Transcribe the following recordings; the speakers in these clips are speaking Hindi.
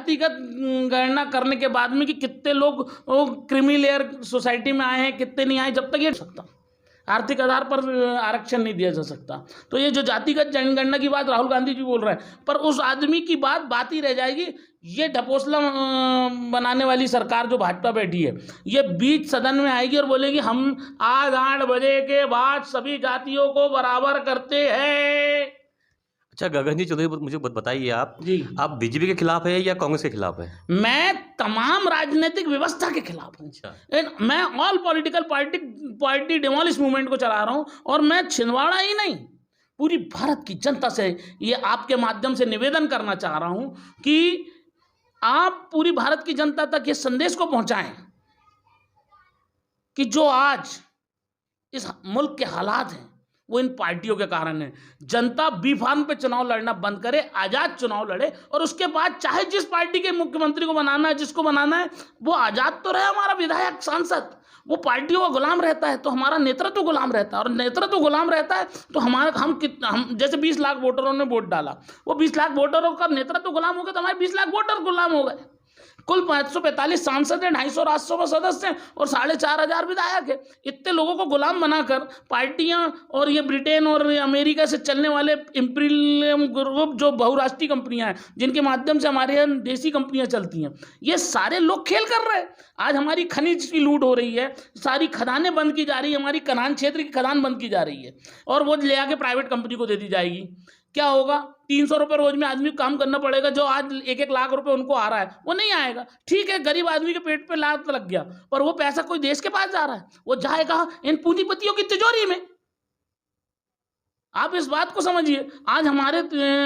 जातिगत गणना करने के बाद में कि कितने लोग क्रीमी लेयर सोसाइटी में आए हैं, कितने नहीं आए, जब तक ये सकता आर्थिक आधार पर आरक्षण नहीं दिया जा सकता। तो ये जो जातिगत जनगणना की बात राहुल गांधी जी बोल रहे हैं, पर उस आदमी की बात ही रह जाएगी। ये ढपोसला बनाने वाली सरकार जो भाजपा बैठी है, ये बीच सदन में आएगी और बोलेगी हम आज 8 बजे के बाद सभी जातियों को बराबर करते हैं। अच्छा गगन जी चौधरी, मुझे बताइए आप जी, आप बीजेपी के खिलाफ है या कांग्रेस के खिलाफ है? मैं तमाम राजनीतिक व्यवस्था के खिलाफ हूँ। अच्छा। मैं all political party demolish movement को चला रहा हूँ, और मैं छिंदवाड़ा ही नहीं, पूरी भारत की जनता से ये आपके माध्यम से निवेदन करना चाह रहा हूँ कि आप पूरी भारत की जनता तक ये संदेश को पहुंचाएं कि जो आज इस मुल्क के हालात हैं वो इन पार्टियों के कारण है। जनता बी फार्म पे चुनाव लड़ना बंद करे, आजाद चुनाव लड़े, और उसके बाद चाहे जिस पार्टी के मुख्यमंत्री को बनाना है, जिसको बनाना है, वो आजाद तो रहे। हमारा विधायक सांसद वो पार्टियों का गुलाम रहता है तो हमारा नेतृत्व गुलाम रहता है, और नेतृत्व गुलाम रहता है तो हम जैसे 20 लाख वोटरों ने वोट डाला, वो 20 लाख वोटरों का नेतृत्व गुलाम हो गया तो हमारे 20 लाख वोटर गुलाम हो गए। कुल 545 सांसद हैं, 250 राज्यसभा सदस्य हैं और 4,500 विधायक है। इतने लोगों को गुलाम बनाकर पार्टियां और ये ब्रिटेन और अमेरिका से चलने वाले इंपीरियल ग्रुप जो बहुराष्ट्रीय कंपनियां हैं, जिनके माध्यम से हमारे यहाँ देसी कंपनियां चलती हैं, ये सारे लोग खेल कर रहे हैं। आज हमारी खनिज की लूट हो रही है, सारी खदानें बंद की जा रही है, हमारी कनान क्षेत्र की खदान बंद की जा रही है और वो ले आके प्राइवेट कंपनी को दे दी जाएगी। क्या होगा? 300 रुपये रोज में आदमी को काम करना पड़ेगा। जो आज 1-1 लाख रुपए उनको आ रहा है वो नहीं आएगा। ठीक है, गरीब आदमी के पेट पे लात लग गया, पर वो पैसा कोई देश के पास जा रहा है, वो जाएगा इन पूंजीपतियों की तिजोरी में। आप इस बात को समझिए। आज हमारे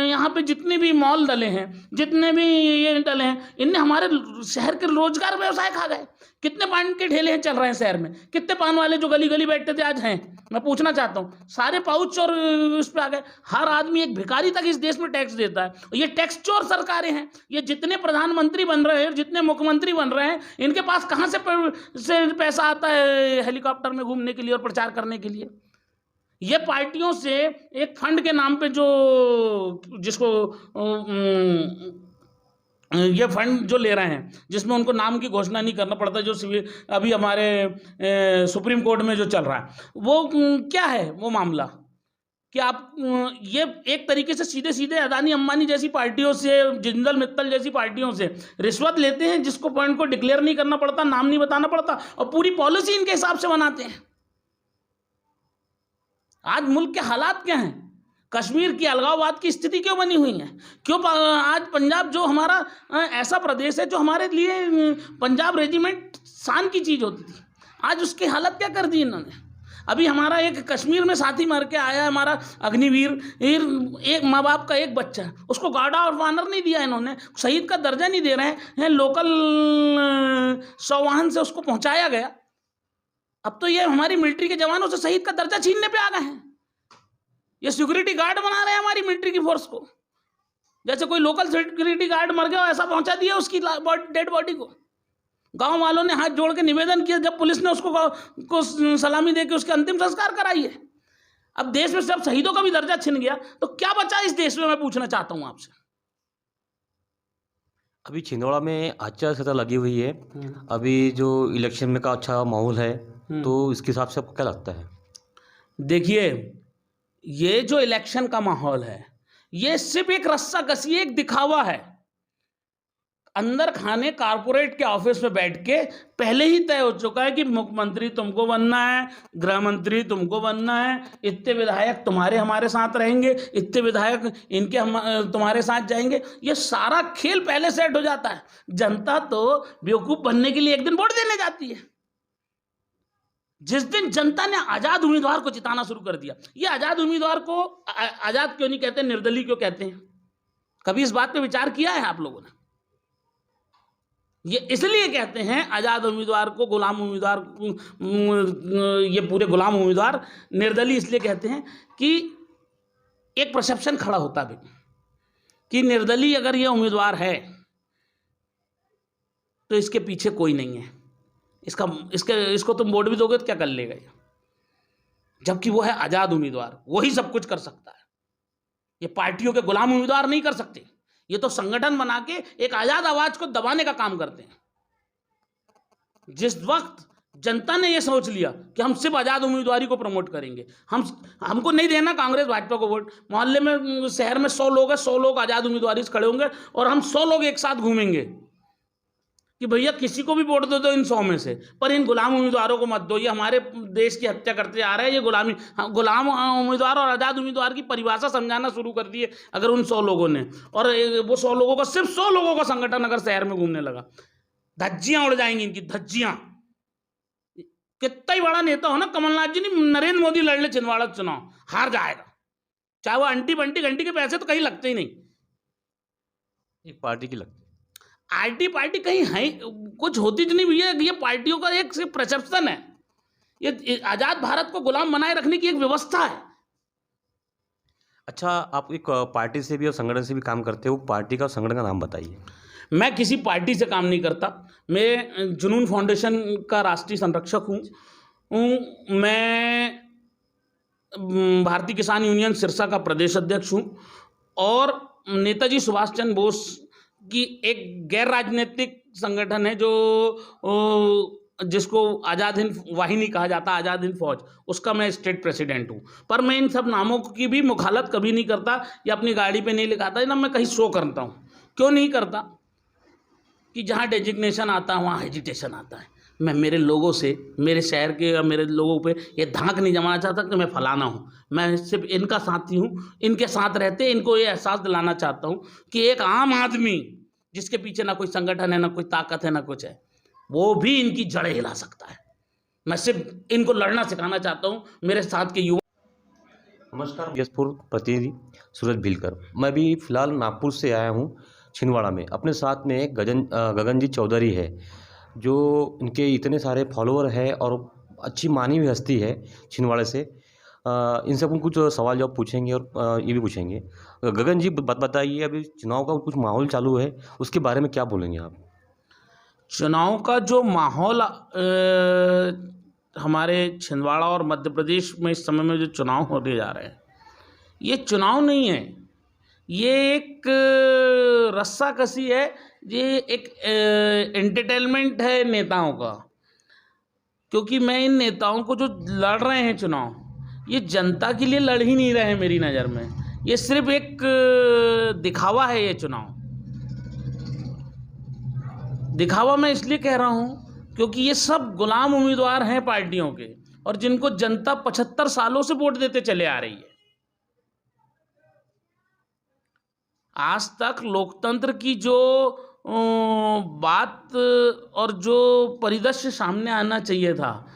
यहाँ पे जितने भी मॉल डले हैं, जितने भी ये डले हैं, इनने हमारे शहर के रोजगार व्यवसाय खा गए। कितने पान के ठेले हैं चल रहे हैं शहर में, कितने पान वाले जो गली गली बैठते थे आज हैं? मैं पूछना चाहता हूँ, सारे पाउच और उस पर आ गए। हर आदमी, एक भिखारी तक इस देश में टैक्स देता है। ये टैक्स चोर सरकारें हैं। ये जितने प्रधानमंत्री बन रहे हैं, जितने मुख्यमंत्री बन रहे हैं, इनके पास कहाँ से पैसा आता है हेलीकॉप्टर में घूमने के लिए और प्रचार करने के लिए? ये पार्टियों से एक फंड के नाम पे जिसको ये फंड जो ले रहे हैं, जिसमें उनको नाम की घोषणा नहीं करना पड़ता, जो अभी हमारे सुप्रीम कोर्ट में जो चल रहा है, वो क्या है वो मामला कि आप ये एक तरीके से सीधे सीधे अदानी अंबानी जैसी पार्टियों से, जिंदल मित्तल जैसी पार्टियों से रिश्वत लेते हैं, जिसको पॉइंट को डिक्लेयर नहीं करना पड़ता, नाम नहीं बताना पड़ता, और पूरी पॉलिसी इनके हिसाब से बनाते हैं। आज मुल्क के हालात क्या हैं? कश्मीर की अलगाववाद की स्थिति क्यों बनी हुई है? क्यों आज पंजाब जो हमारा ऐसा प्रदेश है जो हमारे लिए पंजाब रेजिमेंट शान की चीज़ होती थी, आज उसकी हालत क्या कर दी इन्होंने? अभी हमारा एक कश्मीर में साथी मर के आया है, हमारा अग्निवीर, एक माँ बाप का एक बच्चा है, उसको गार्ड ऑफ ऑनर नहीं दिया इन्होंने, शहीद का दर्जा नहीं दे रहे हैं, लोकल सौवाहन से उसको पहुँचाया गया। अब तो ये हमारी मिलिट्री के जवानों से शहीद का दर्जा छीनने पे आ गए हैं। ये सिक्योरिटी गार्ड बना रहे हैं हमारी मिलिट्री की फोर्स को, जैसे कोई लोकल सिक्योरिटी गार्ड मर गया ऐसा पहुंचा दिया उसकी डेड बॉडी को। गांव वालों ने हाथ जोड़ के निवेदन किया, जब पुलिस ने उसको सलामी दे के उसके अंतिम संस्कार कराई है। अब देश में सब शहीदों का भी दर्जा छिन गया तो क्या बचा इस देश में? मैं पूछना चाहता हूं आपसे। अभी छिंदवाड़ा में आचार संहिता लगी हुई है, अभी जो इलेक्शन में का अच्छा माहौल है, तो इसके हिसाब से आपको क्या लगता है? देखिए, ये जो इलेक्शन का माहौल है, ये सिर्फ एक रस्साकसी, एक दिखावा है। अंदर खाने कारपोरेट के ऑफिस में बैठ के पहले ही तय हो चुका है कि मुख्यमंत्री तुमको बनना है, गृह मंत्री तुमको बनना है, इतने विधायक तुम्हारे हमारे साथ रहेंगे, इतने विधायक इनके तुम्हारे साथ जाएंगे। ये सारा खेल पहले सेट हो जाता है। जनता तो बेवकूफ़ बनने के लिए एक दिन वोट देने जाती है। जिस दिन जनता ने आजाद उम्मीदवार को जिताना शुरू कर दिया, ये आजाद उम्मीदवार को आजाद क्यों नहीं कहते, निर्दलीय क्यों कहते हैं? कभी इस बात पे विचार किया है आप लोगों ने? ये इसलिए कहते हैं आजाद उम्मीदवार को गुलाम उम्मीदवार, ये पूरे गुलाम उम्मीदवार। निर्दलीय इसलिए कहते हैं कि एक परसेप्शन खड़ा होता है कि निर्दलीय अगर ये उम्मीदवार है तो इसके पीछे कोई नहीं है, इसको तुम वोट भी दोगे तो क्या कर लेगा, जबकि वो है आजाद उम्मीदवार, वही सब कुछ कर सकता है। ये पार्टियों के गुलाम उम्मीदवार नहीं कर सकते, ये तो संगठन बना के एक आजाद आवाज को दबाने का काम करते हैं। जिस वक्त जनता ने ये सोच लिया कि हम सिर्फ आजाद उम्मीदवारी को प्रमोट करेंगे, हमको नहीं देना कांग्रेस भाजपा को वोट, मोहल्ले में शहर में 100 लोग हैं, 100 लोग आजाद उम्मीदवारी से खड़े होंगे और हम 100 लोग एक साथ घूमेंगे कि भैया किसी को भी वोट दे दो इन 100 में से, पर इन गुलाम उम्मीदवारों को मत दो, ये हमारे देश की हत्या करते आ रहे हैं, ये गुलाम उम्मीदवार और आज़ाद उम्मीदवार की परिभाषा समझाना शुरू कर दी है अगर उन 100 लोगों ने, और वो 100 लोगों का सिर्फ 100 लोगों का संगठन अगर शहर में घूमने लगा, धज्जियां उड़ जाएंगी इनकी, धज्जियां। कितना ही बड़ा नेता हो ना, कमलनाथ जी नहीं, नरेंद्र मोदी लड़ ले छिंदवाड़ा चुनाव, हार जाएगा, चाहे वो अंटी बंटी घंटी के पैसे तो कहीं लगते ही नहीं, एक पार्टी की लगती आईटी पार्टी कहीं है कुछ होती तो नहीं भैया, ये पार्टियों का एक सिर्फ प्रचेप्शन है, ये आजाद भारत को गुलाम बनाए रखने की एक व्यवस्था है। अच्छा, आप एक पार्टी से भी और संगठन से भी काम करते हो, पार्टी का और संगठन का नाम बताइए। मैं किसी पार्टी से काम नहीं करता, मैं जुनून फाउंडेशन का राष्ट्रीय संरक्षक हूँ, मैं भारतीय किसान यूनियन सिरसा का प्रदेश अध्यक्ष हूँ, और नेताजी सुभाष चंद्र बोस की एक गैर राजनीतिक संगठन है जो जिसको आज़ाद हिंद वाहिनी कहा जाता है, आज़ाद हिंद फौज, उसका मैं स्टेट प्रेसिडेंट हूँ। पर मैं इन सब नामों की भी मुखालत कभी नहीं करता या अपनी गाड़ी पे नहीं लिखाता, ना मैं कहीं शो करता हूँ। क्यों नहीं करता कि जहाँ डेजिग्नेशन आता है वहाँ हेजिटेशन आता है। मैं मेरे लोगों से, मेरे शहर के या मेरे लोगों पे ये धाक नहीं जमाना चाहता कि मैं फलाना हूँ, मैं सिर्फ इनका साथी हूँ, इनके साथ रहते इनको ये एहसास दिलाना चाहता हूँ कि एक आम आदमी जिसके पीछे ना कोई संगठन है, ना कोई ताकत है, ना कुछ है, वो भी इनकी जड़ें हिला सकता है। मैं सिर्फ इनको लड़ना सिखाना चाहता हूँ, मेरे साथ के युवा। नमस्कार, यशपुर प्रतिनिधि सूरज भिलकर। मैं भी फिलहाल नागपुर से आया हूँ छिंदवाड़ा में। अपने साथ में गगनजीत चौधरी है, जो इनके इतने सारे फॉलोअर है और अच्छी मानी हुई हस्ती है छिंदवाड़े से। इनसे अपन कुछ सवाल जवाब पूछेंगे और ये भी पूछेंगे। गगन जी, बताइए, अभी चुनाव का कुछ माहौल चालू है, उसके बारे में क्या बोलेंगे आप? चुनाव का जो माहौल हमारे छिंदवाड़ा और मध्य प्रदेश में इस समय में जो चुनाव होने जा रहे हैं, ये चुनाव नहीं है, ये एक रस्साकसी है, ये एक एंटरटेनमेंट है नेताओं का। क्योंकि मैं इन नेताओं को जो लड़ रहे हैं चुनाव, ये जनता के लिए लड़ ही नहीं रहे हैं मेरी नज़र में, ये सिर्फ एक दिखावा है। ये चुनाव दिखावा मैं इसलिए कह रहा हूँ क्योंकि ये सब गुलाम उम्मीदवार हैं पार्टियों के, और जिनको जनता 75 सालों से वोट देते चले आ रही है। आज तक लोकतंत्र की जो बात और जो परिदृश्य सामने आना चाहिए था,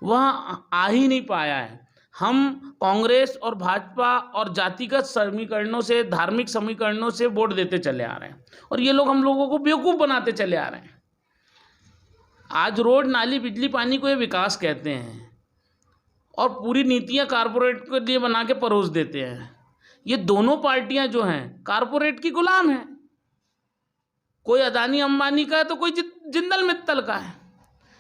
वह आ ही नहीं पाया है। हम कांग्रेस और भाजपा और जातिगत समीकरणों से, धार्मिक समीकरणों से वोट देते चले आ रहे हैं, और ये लोग हम लोगों को बेवकूफ़ बनाते चले आ रहे हैं। आज रोड, नाली, बिजली, पानी को ये विकास कहते हैं, और पूरी नीतियां कारपोरेट के लिए बना के परोस देते हैं। ये दोनों पार्टियां जो हैं कारपोरेट की गुलाम हैं। कोई अदानी अंबानी का है तो कोई जिंदल मित्तल का है।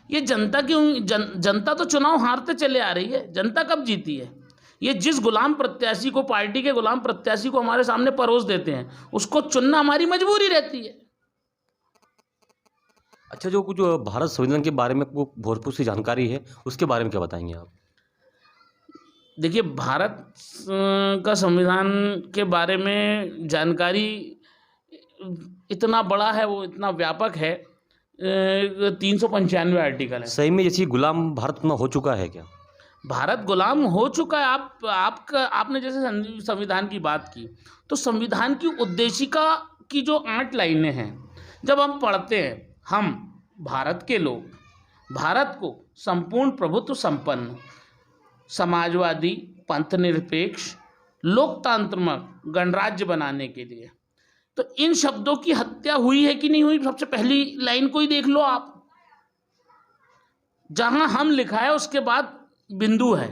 ये जनता की जनता तो चुनाव हारते चले आ रही है। जनता कब जीती है? ये जिस गुलाम प्रत्याशी को, पार्टी के गुलाम प्रत्याशी को हमारे सामने परोस देते हैं, उसको चुनना हमारी मजबूरी रहती है। अच्छा, जो कुछ भारत संविधान के बारे में भरपूर सी जानकारी है, उसके बारे में क्या बताएंगे आप? देखिए, भारत का संविधान के बारे में जानकारी इतना बड़ा है, वो इतना व्यापक है, 395 आर्टिकल है। सही में जैसे गुलाम भारत में हो चुका है क्या? भारत गुलाम हो चुका है। आपने जैसे संविधान की बात की, तो संविधान की उद्देशिका की जो 8 लाइनें हैं, जब हम पढ़ते हैं, हम भारत के लोग भारत को संपूर्ण प्रभुत्व संपन्न, समाजवादी, पंथनिरपेक्ष, लोकतांत्रिक गणराज्य बनाने के लिए, तो इन शब्दों की हत्या हुई है कि नहीं हुई? सबसे पहली लाइन को ही देख लो आप। जहां हम लिखा है उसके बाद बिंदु है।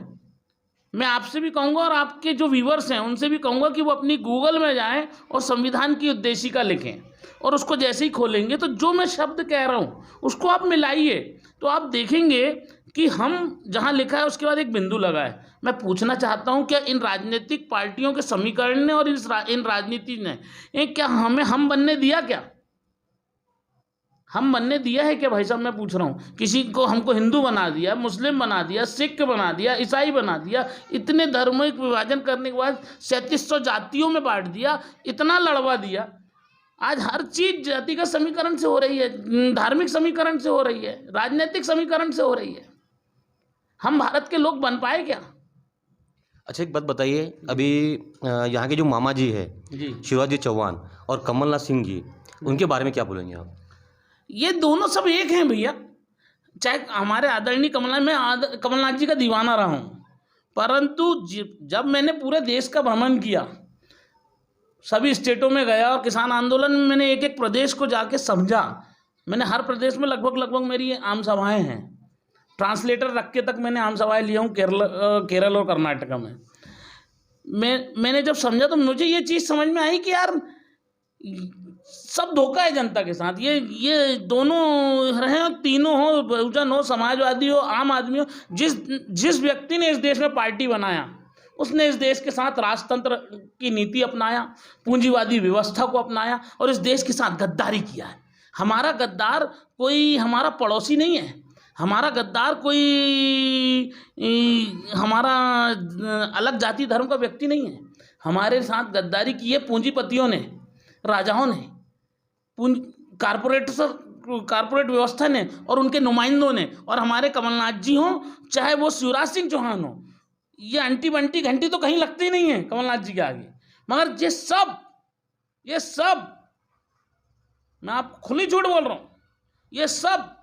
मैं आपसे भी कहूंगा और आपके जो व्यूअर्स हैं उनसे भी कहूंगा कि वो अपनी गूगल में जाएं और संविधान की उद्देशिका लिखें, और उसको जैसे ही खोलेंगे तो जो मैं शब्द कह रहा हूं उसको आप मिलाइए, तो आप देखेंगे कि हम जहाँ लिखा है उसके बाद एक बिंदु लगा है। मैं पूछना चाहता हूँ, क्या इन राजनीतिक पार्टियों के समीकरण ने और इन राजनीति ने क्या हमें हम बनने दिया? क्या हम बनने दिया है क्या भाई साहब? मैं पूछ रहा हूँ। किसी को हमको हिंदू बना दिया, मुस्लिम बना दिया, सिख बना दिया, ईसाई बना दिया, इतने धर्मों का विभाजन करने के बाद 3700 जातियों में बांट दिया, इतना लड़वा दिया। आज हर चीज जातिगत समीकरण से हो रही है, धार्मिक समीकरण से हो रही है, राजनीतिक समीकरण से हो रही है। हम भारत के लोग बन पाए क्या? अच्छा, एक बात बताइए, अभी यहाँ के जो मामा जी है जी, शिवराज जी चौहान और कमलनाथ सिंह जी, उनके बारे में क्या बोलेंगे आप? ये दोनों सब एक हैं भैया। चाहे हमारे आदरणीय कमलनाथ, मैं कमलनाथ जी का दीवाना रहा हूँ, परंतु जब मैंने पूरे देश का भ्रमण किया, सभी स्टेटों में गया और किसान आंदोलन में मैंने एक एक प्रदेश को जाके समझा। मैंने हर प्रदेश में लगभग मेरी आम सभाएं हैं, ट्रांसलेटर रख के तक मैंने आम सभाएं लिया हूँ केरल और कर्नाटक में। मैंने जब समझा तो मुझे ये चीज़ समझ में आई कि यार सब धोखा है जनता के साथ। ये दोनों रहे, तीनों हो, बहुजन हो, समाजवादी हो, आम आदमी हो, जिस व्यक्ति ने इस देश में पार्टी बनाया उसने इस देश के साथ राजतंत्र की नीति अपनाया, पूंजीवादी व्यवस्था को अपनाया और इस देश के साथ गद्दारी किया है। हमारा गद्दार कोई हमारा पड़ोसी नहीं है, हमारा गद्दार कोई हमारा अलग जाति धर्म का व्यक्ति नहीं है। हमारे साथ गद्दारी की है पूंजीपतियों ने, राजाओं ने, कारपोरेट व्यवस्था ने और उनके नुमाइंदों ने। और हमारे कमलनाथ जी हों चाहे वो शिवराज सिंह चौहान हो, ये अंटी बंटी घंटी तो कहीं लगती ही नहीं है कमलनाथ जी के आगे। मगर ये सब मैं आपको खुली झूठ बोल रहा हूँ, ये सब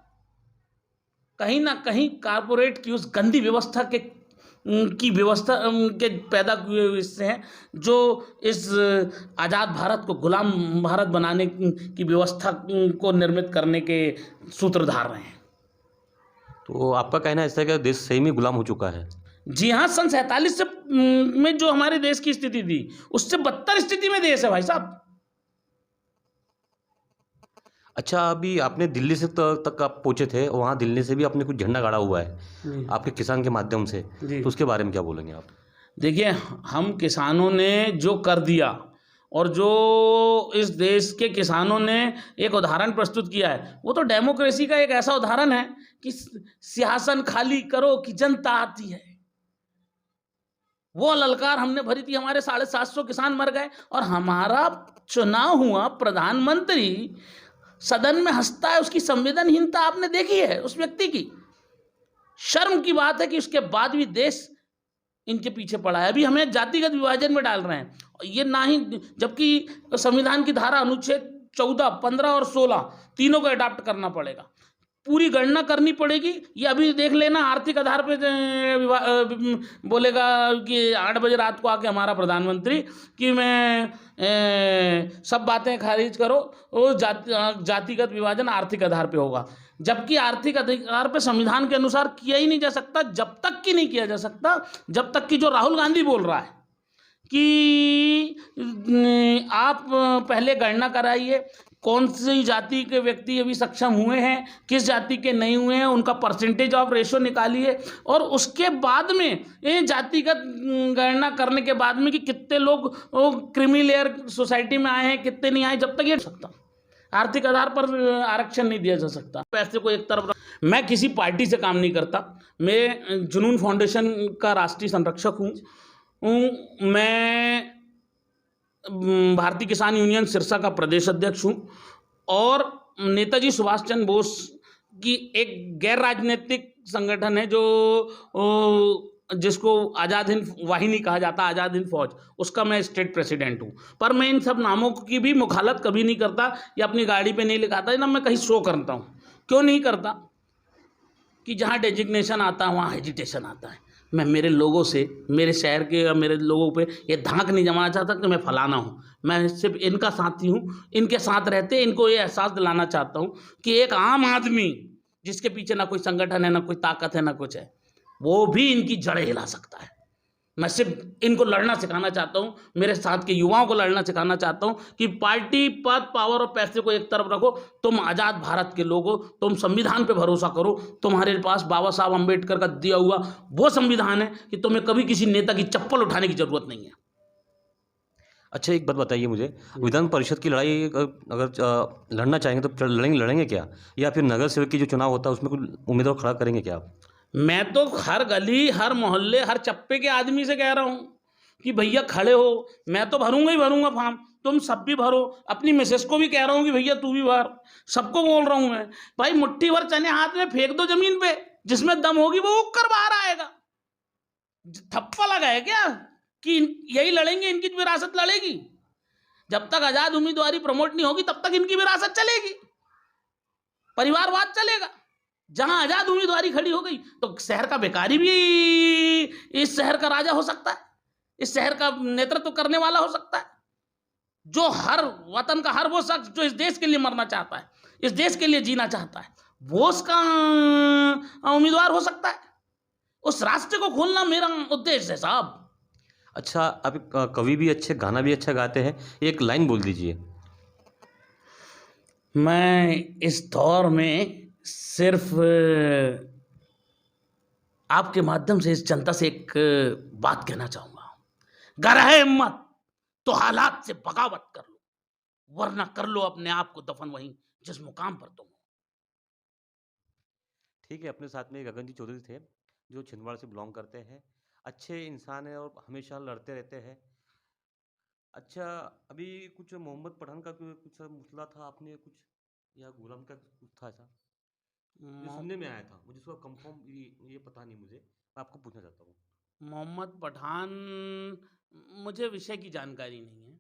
कहीं ना कहीं कारपोरेट की उस गंदी व्यवस्था की व्यवस्था के पैदा हुए हिस्से हैं, जो इस आज़ाद भारत को गुलाम भारत बनाने की व्यवस्था को निर्मित करने के सूत्रधार रहे हैं। तो आपका कहना ऐसा है कि देश सही में गुलाम हो चुका है? जी हाँ, सन 47 से में जो हमारे देश की स्थिति थी उससे बदतर स्थिति में देश है भाई साहब। अच्छा, अभी आपने दिल्ली से तक आप पहुँचे थे, वहाँ दिल्ली से भी आपने कुछ झंडा गाड़ा हुआ है आपके किसान के माध्यम से, तो उसके बारे में क्या बोलेंगे आप? देखिए, हम किसानों ने जो कर दिया और जो इस देश के किसानों ने एक उदाहरण प्रस्तुत किया है, वो तो डेमोक्रेसी का एक ऐसा उदाहरण है कि सिंहासन खाली करो कि जनता आती है। वो ललकार हमने भरी थी, हमारे 750 किसान मर गए और हमारा चुनाव हुआ प्रधानमंत्री सदन में हंसता है। उसकी संवेदनहीनता आपने देखी है उस व्यक्ति की। शर्म की बात है कि उसके बाद भी देश इनके पीछे पड़ा है। अभी हमें जातिगत विभाजन में डाल रहे हैं, ये ना ही, जबकि संविधान की धारा अनुच्छेद 14, 15 और 16 तीनों को अडॉप्ट करना पड़ेगा, पूरी गणना करनी पड़ेगी। ये अभी देख लेना, आर्थिक आधार पे बोलेगा कि 8 बजे रात को आके हमारा प्रधानमंत्री कि मैं सब बातें खारिज करो, वो जातिगत विभाजन आर्थिक आधार पे होगा, जबकि आर्थिक अधिकार पे संविधान के अनुसार किया ही नहीं जा सकता। जब तक कि नहीं किया जा सकता, जब तक कि जो राहुल गांधी बोल रहा है कि आप पहले गणना कराइए, कौन सी जाति के व्यक्ति अभी सक्षम हुए हैं, किस जाति के नहीं हुए हैं, उनका परसेंटेज ऑफ रेशो निकालिए और उसके बाद में ये जातिगत गणना करने के बाद में कि कितने लोग क्रीमी लेयर सोसाइटी में आए हैं, कितने नहीं आए, जब तक ये सकता आर्थिक आधार पर आरक्षण नहीं दिया जा सकता। पैसे को एक तरफ, मैं किसी पार्टी से काम नहीं करता, मैं जुनून फाउंडेशन का राष्ट्रीय संरक्षक हूँ। मैं भारतीय किसान यूनियन सिरसा का प्रदेश अध्यक्ष हूँ और नेताजी सुभाष चंद्र बोस की एक गैर राजनीतिक संगठन है जो जिसको आज़ाद हिंद वाहिनी कहा जाता है, आज़ाद हिंद फौज, उसका मैं स्टेट प्रेसिडेंट हूँ। पर मैं इन सब नामों की भी मुखालत कभी नहीं करता या अपनी गाड़ी पे नहीं लिखाता, ना मैं कहीं शो करता हूँ। क्यों नहीं करता? कि जहाँ डेजिग्नेशन आता है वहाँ हेजिटेशन आता है। मैं मेरे लोगों से, मेरे शहर के या मेरे लोगों पे ये धाक नहीं जमाना चाहता कि मैं फलाना हूँ। मैं सिर्फ इनका साथी हूँ, इनके साथ रहते इनको ये एहसास दिलाना चाहता हूँ कि एक आम आदमी जिसके पीछे ना कोई संगठन है, ना कोई ताकत है, ना कुछ है, वो भी इनकी जड़ें हिला सकता है। मैं सिर्फ इनको लड़ना सिखाना चाहता हूँ, मेरे साथ के युवाओं को लड़ना सिखाना चाहता हूँ कि पार्टी, पद, पावर और पैसे को एक तरफ रखो। तुम आज़ाद भारत के लोग हो, तुम संविधान पे भरोसा करो। तुम्हारे पास बाबा साहब अम्बेडकर का दिया हुआ वो संविधान है कि तुम्हें कभी किसी नेता की चप्पल उठाने की जरूरत नहीं है। अच्छा, एक बात बताइए मुझे, विधान परिषद की लड़ाई अगर लड़ना चाहेंगे तो लड़ेंगे क्या? या फिर नगर सेवक की जो चुनाव होता है उसमें कोई उम्मीदवार खड़ा करेंगे क्या आप? मैं तो हर गली, हर मोहल्ले, हर चप्पे के आदमी से कह रहा हूँ कि भैया खड़े हो, मैं तो भरूंगा ही भरूंगा फॉर्म, तुम सब भी भरो। अपनी मिसेस को भी कह रहा हूँ कि भैया तू भी भर। सबको बोल रहा हूँ मैं, भाई मुट्ठी भर चने हाथ में फेंक दो जमीन पे, जिसमें दम होगी वो उग कर बाहर आएगा। थप्पा लगा है क्या कि यही लड़ेंगे, इनकी विरासत लड़ेगी? जब तक आजाद उम्मीदवारी प्रमोट नहीं होगी तब तक इनकी विरासत चलेगी, परिवारवाद चलेगा। जहां आजाद उम्मीदवारी खड़ी हो गई तो शहर का बेकारी भी इस शहर का राजा हो सकता है, इस शहर का नेतृत्व करने वाला हो सकता है। जो हर वतन का हर वो शख्स जो इस देश के लिए मरना चाहता है, इस देश के लिए जीना चाहता है, वो उसका उम्मीदवार हो सकता है। उस रास्ते को खोलना मेरा उद्देश्य है साहब। अच्छा, आप कवि भी अच्छे, गाना भी अच्छा गाते हैं, एक लाइन बोल दीजिए। मैं इस दौर में सिर्फ आपके माध्यम से इस जनता से एक बात कहना चाहूंगा। गर है हिम्मत तो हालात से बगावत कर लो, वरना कर लो अपने आप को दफन वहीं जिस मुकाम पर तुम हो। ठीक है, अपने साथ में गगन जी चौधरी थे, जो छिंदवाड़ा से बिलोंग करते हैं। अच्छे इंसान हैं और हमेशा लड़ते रहते हैं। अच्छा, अभी कुछ मोहम्मद पठान का कुछ मसला था, आपने कुछ, या गुलाम का कुछ था ऐसा? ये सुनने में आया था, मुझे इसका कंफर्म ये पता नहीं मुझे, मैं आपको पूछना चाहता हूँ। मोहम्मद पठान, मुझे विषय की जानकारी नहीं है।